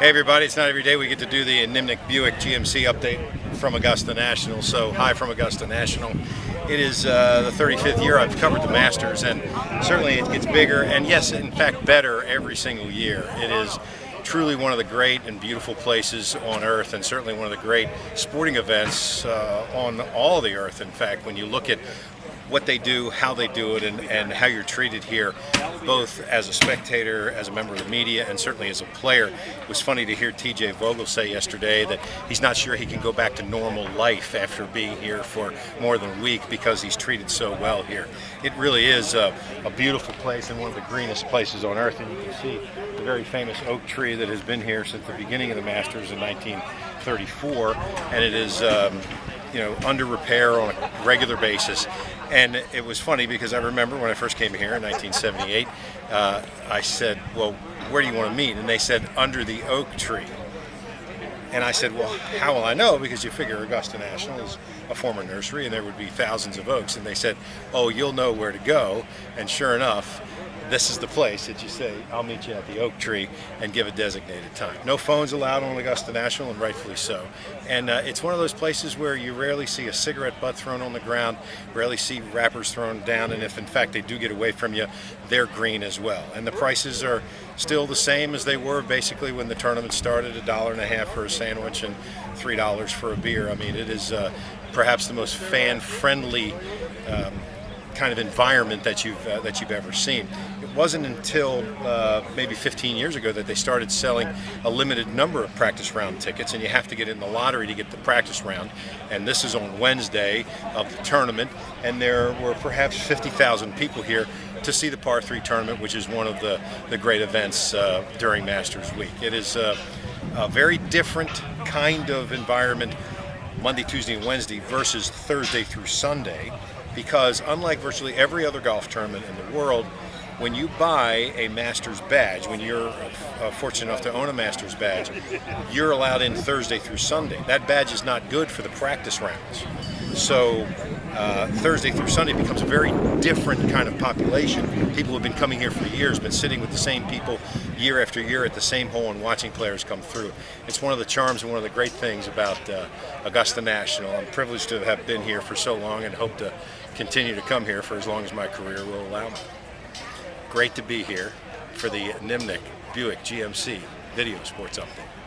Hey everybody, it's not every day we get to do the Nimnicht Buick GMC update from Augusta National. So hi from Augusta National. It is the 35th year I've covered the Masters, and certainly it gets bigger and yes, in fact better every single year. It is truly one of the great and beautiful places on earth, and certainly one of the great sporting events on all the earth. In fact, when you look at what they do, how they do it, and how you're treated here, both as a spectator, as a member of the media, and certainly as a player. It was funny to hear TJ Vogel say yesterday that he's not sure he can go back to normal life after being here for more than a week because he's treated so well here. It really is a beautiful place and one of the greenest places on earth, and you can see the very famous oak tree that has been here since the beginning of the Masters in 1934, and it is under repair on a regular basis. And it was funny because I remember when I first came here in 1978, I said, well, where do you want to meet? And they said, under the oak tree. And I said, well, how will I know? Because you figure Augusta National is a former nursery and there would be thousands of oaks. And they said, oh, you'll know where to go. And sure enough, this is the place that you say, I'll meet you at the oak tree, and give a designated time. No phones allowed on Augusta National, and rightfully so. And it's one of those places where you rarely see a cigarette butt thrown on the ground, rarely see wrappers thrown down, and if in fact they do get away from you, they're green as well. And the prices are still the same as they were basically when the tournament started, $1.50 for a sandwich and $3 for a beer. I mean, it is perhaps the most fan-friendly kind of environment that you've ever seen. It wasn't until maybe 15 years ago that they started selling a limited number of practice round tickets, and you have to get in the lottery to get the practice round. And this is on Wednesday of the tournament, and there were perhaps 50,000 people here to see the par 3 tournament, which is one of the great events during Masters Week. It is a very different kind of environment Monday, Tuesday, and Wednesday versus Thursday through Sunday, because unlike virtually every other golf tournament in the world, when you buy a Masters badge, when you're fortunate enough to own a Masters badge, you're allowed in Thursday through Sunday. That badge is not good for the practice rounds. So Thursday through Sunday becomes a very different kind of population. People have been coming here for years, been sitting with the same people year after year at the same hole and watching players come through. It's one of the charms and one of the great things about Augusta National. I'm privileged to have been here for so long and hope to continue to come here for as long as my career will allow me. Great to be here for the Nimnicht Buick GMC Video Sports Update.